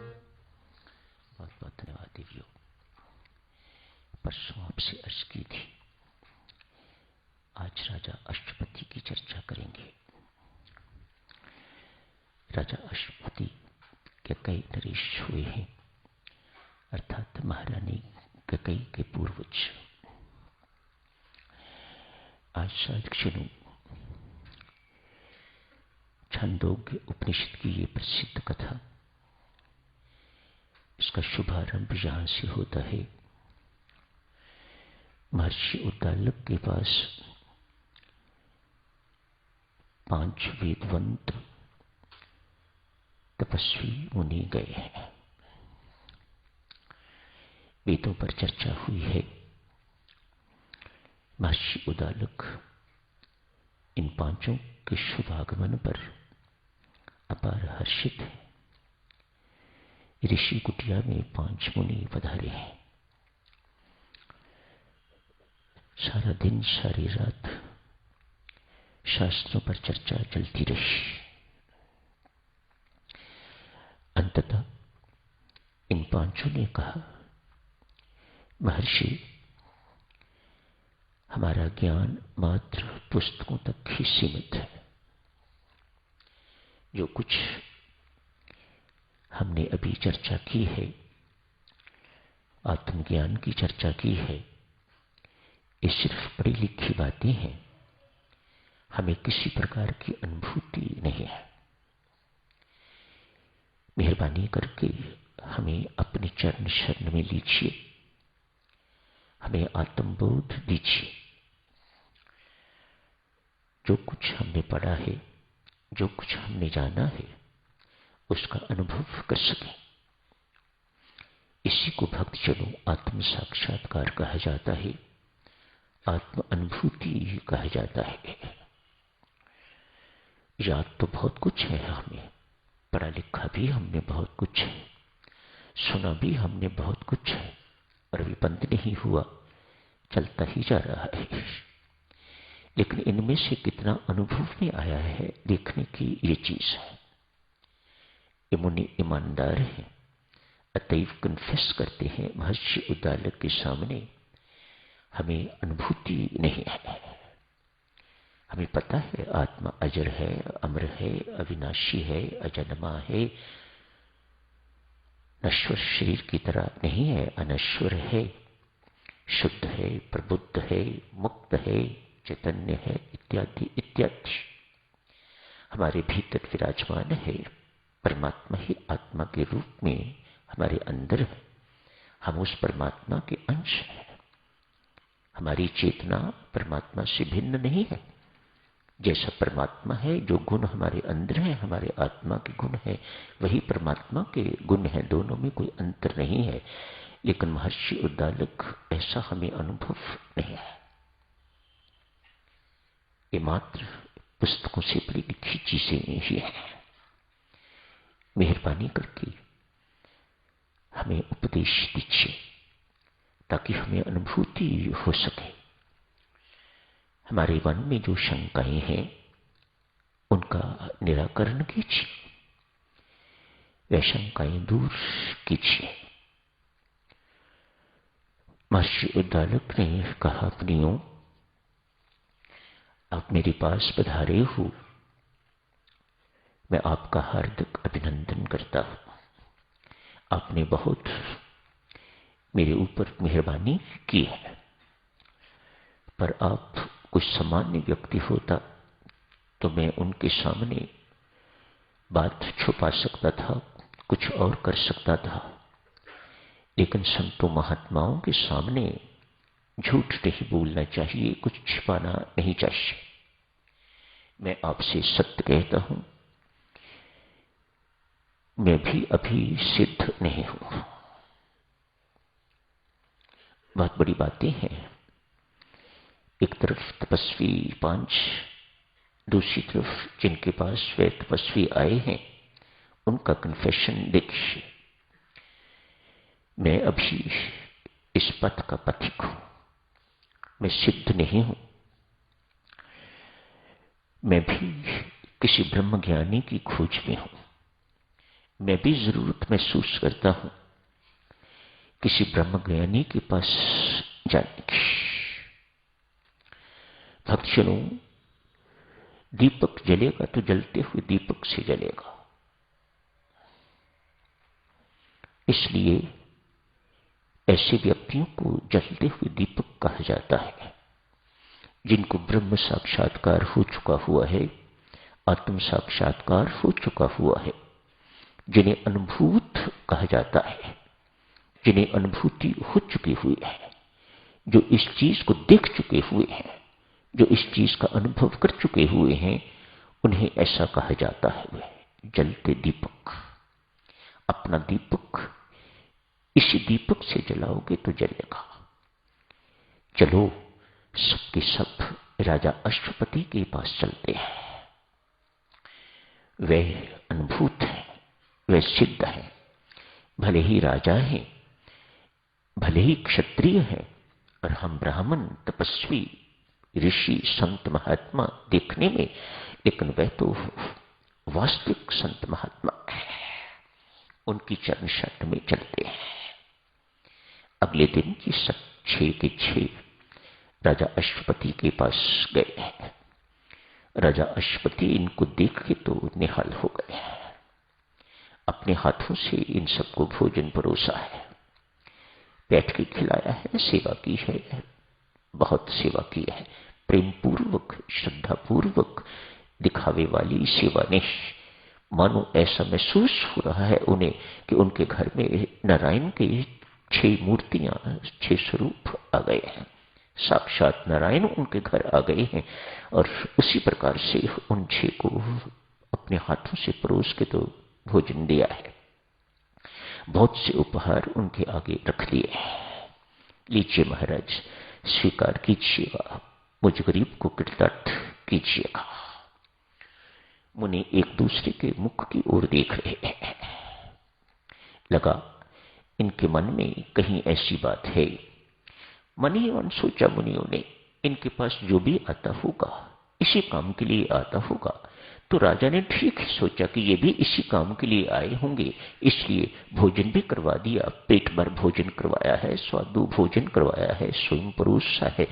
बहुत बहुत धन्यवाद देवियों। परसों आपसे अर्ज की थी, आज राजा अश्वपति की चर्चा करेंगे। राजा अश्वपति के कई नरेश हुए हैं, अर्थात महारानी कैकेयी के पूर्वज। आज शायद शुरू छांदोग्य उपनिषद की ये प्रसिद्ध कथा, इसका शुभारंभ यहां से होता है। महर्षि उद्दालक के पास 5 वेदवंत तपस्वी मुनि गए हैं। वेदों पर चर्चा हुई है। महर्षि उद्दालक इन 5 के शुभागमन पर अपार हर्षित है। ऋषि कुटिया में 5 मुनि पधारे हैं। सारा दिन सारी रात शास्त्रों पर चर्चा चलती रही। अंततः इन 5 ने कहा, महर्षि, हमारा ज्ञान मात्र पुस्तकों तक ही सीमित है। जो कुछ हमने अभी चर्चा की है, आत्मज्ञान की चर्चा की है, ये सिर्फ पढ़ी लिखी बातें हैं। हमें किसी प्रकार की अनुभूति नहीं है। मेहरबानी करके हमें अपने चरण शरण में लीजिए, हमें आत्मबोध दीजिए। जो कुछ हमने पढ़ा है, जो कुछ हमने जाना है, उसका अनुभव कर सकें। इसी को भक्तजनों आत्म साक्षात्कार कहा जाता है, आत्म अनुभूति कहा जाता है। याद तो बहुत कुछ है, हमें पढ़ा लिखा भी हमने बहुत कुछ है, सुना भी हमने बहुत कुछ है, और अभी बंद नहीं हुआ, चलता ही जा रहा है। लेकिन इनमें से कितना अनुभव में आया है, देखने की ये चीज है। ये मुनि ईमानदार है, अतएव कन्फेस करते हैं महर्षि उद्दालक के सामने, हमें अनुभूति नहीं है। हमें पता है आत्मा अजर है, अमर है, अविनाशी है, अजन्मा है, नश्वर शरीर की तरह नहीं है, अनश्वर है, शुद्ध है, प्रबुद्ध है, मुक्त है, चैतन्य है, इत्यादि इत्यादि। हमारे भीतर विराजमान है। परमात्मा ही आत्मा के रूप में हमारे अंदर है। हम उस परमात्मा के अंश हैं। हमारी चेतना परमात्मा से भिन्न नहीं है। जैसा परमात्मा है, जो गुण हमारे अंदर है, हमारे आत्मा के गुण है, वही परमात्मा के गुण है। दोनों में कोई अंतर नहीं है। लेकिन महर्षि उद्दालक ऐसा हमें अनुभव नहीं है। ये मात्र पुस्तकों से पढ़ी लिखी चीजें ही है। मेहरबानी करके हमें उपदेश दीजिए ताकि हमें अनुभूति हो सके। हमारे मन में जो शंकाएं हैं, उनका निराकरण कीजिए, वे शंकाएं दूर कीजिए। महर्षि उद्दालक ने कहा, अपनियों, आप मेरे पास पधारे हो, मैं आपका हार्दिक अभिनंदन करता हूं। आपने बहुत मेरे ऊपर मेहरबानी की है। पर आप कुछ सामान्य व्यक्ति होता तो मैं उनके सामने बात छुपा सकता था, कुछ और कर सकता था। लेकिन संतों महात्माओं के सामने झूठ नहीं बोलना चाहिए, कुछ छिपाना नहीं चाहिए। मैं आपसे सत्य कहता हूं, मैं भी अभी सिद्ध नहीं हूं। बहुत बड़ी बातें हैं। एक तरफ तपस्वी 5, दूसरी तरफ जिनके पास वे तपस्वी आए हैं, उनका कन्फेशन देखिए। मैं अभी इस पथ का पथिक हूं, मैं सिद्ध नहीं हूं। मैं भी किसी ब्रह्म ज्ञानी की खोज में हूं। मैं भी जरूरत महसूस करता हूं किसी ब्रह्मज्ञानी के पास जाने की। भक्तजनों, दीपक जलेगा तो जलते हुए दीपक से जलेगा। इसलिए ऐसे व्यक्तियों को जलते हुए दीपक कहा जाता है, जिनको ब्रह्म साक्षात्कार हो चुका हुआ है, आत्म साक्षात्कार हो चुका हुआ है, जिन्हें अनुभूत कहा जाता है, जिन्हें अनुभूति हो चुकी हुई है, जो इस चीज को देख चुके हुए हैं, जो इस चीज का अनुभव कर चुके हुए हैं, उन्हें ऐसा कहा जाता है वे जलते दीपक। अपना दीपक इसी दीपक से जलाओगे तो जलेगा। चलो सबके सब राजा अश्वपति के पास चलते हैं। वे अनुभूत हैं, वे सिद्ध हैं, भले ही राजा हैं, भले ही क्षत्रिय हैं, और हम ब्राह्मण, तपस्वी, ऋषि, संत, महात्मा देखने में, लेकिन वह तो वास्तविक संत महात्मा है। उनकी चरण शरण में चलते हैं। अगले दिन की सब 6 के 6 राजा अश्वपति के पास गए हैं। राजा अश्वपति इनको देख के तो निहाल हो गए हैं। अपने हाथों से इन सबको भोजन परोसा है, बैठ के खिलाया है, सेवा की है, बहुत सेवा की है, प्रेम पूर्वक, श्रद्धा पूर्वक, दिखावे वाली सेवा नहीं। मानो ऐसा महसूस हो रहा है उन्हें कि उनके घर में नारायण के 6 मूर्तियां, 6 स्वरूप आ गए हैं। साक्षात नारायण उनके घर आ गए हैं, और उसी प्रकार से उन 6 को अपने हाथों से परोस के तो भोजन दिया है। बहुत से उपहार उनके आगे रख दिए हैं। लीजिए महाराज, स्वीकार कीजिएगा, मुझ गरीब को कृतार्थ कीजिएगा। मुनि एक दूसरे के मुख की ओर देख रहे हैं। लगा इनके मन में कहीं ऐसी बात है। मन ही मन सोचा मुनियों ने, इनके पास जो भी आता होगा इसी काम के लिए आता होगा। तो राजा ने ठीक सोचा कि ये भी इसी काम के लिए आए होंगे, इसलिए भोजन भी करवा दिया। पेट भर भोजन करवाया है, स्वादु भोजन करवाया है, स्वयं परोसा है,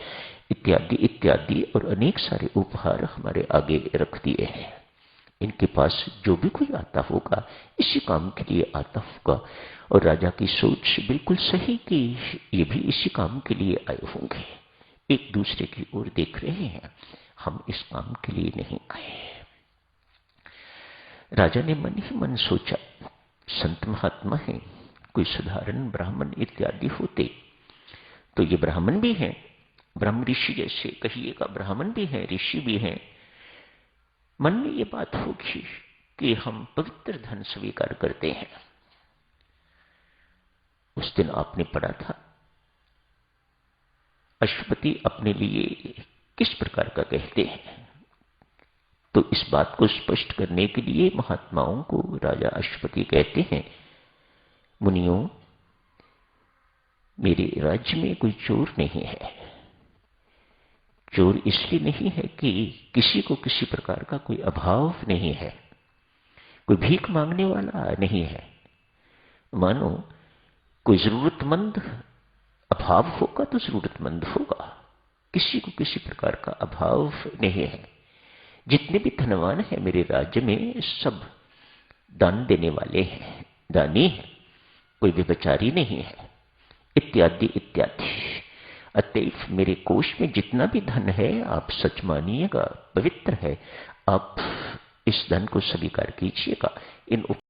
इत्यादि इत्यादि, और अनेक सारे उपहार हमारे आगे रख दिए हैं। इनके पास जो भी कोई आता होगा इसी काम के लिए आता होगा। और राजा की सोच बिल्कुल सही कि ये भी इसी काम के लिए आए होंगे। एक दूसरे की ओर देख रहे हैं, हम इस काम के लिए नहीं आए। राजा ने मन ही मन सोचा, संत महात्मा हैं, कोई साधारण ब्राह्मण इत्यादि होते तो ये ब्राह्मण भी हैं, ब्रह्म ऋषि जैसे कहिएगा, ब्राह्मण भी हैं, ऋषि भी हैं। मन में ये बात होगी कि हम पवित्र धन स्वीकार करते हैं। उस दिन आपने पढ़ा था अश्वपति अपने लिए किस प्रकार का कहते हैं। तो इस बात को स्पष्ट करने के लिए महात्माओं को राजा अश्वपति कहते हैं, मुनियों, मेरे राज्य में कोई चोर नहीं है। चोर इसलिए नहीं है कि किसी को किसी प्रकार का कोई अभाव नहीं है, कोई भीख मांगने वाला नहीं है। मानो कोई जरूरतमंद, अभाव होगा तो जरूरतमंद होगा, किसी को किसी प्रकार का अभाव नहीं है। जितने भी धनवान हैं मेरे राज्य में सब दान देने वाले हैं, दानी हैं, कोई व्यभिचारी नहीं है, इत्यादि इत्यादि। अतएव मेरे कोष में जितना भी धन है आप सच मानिएगा, पवित्र है, आप इस धन को स्वीकार कीजिएगा। इन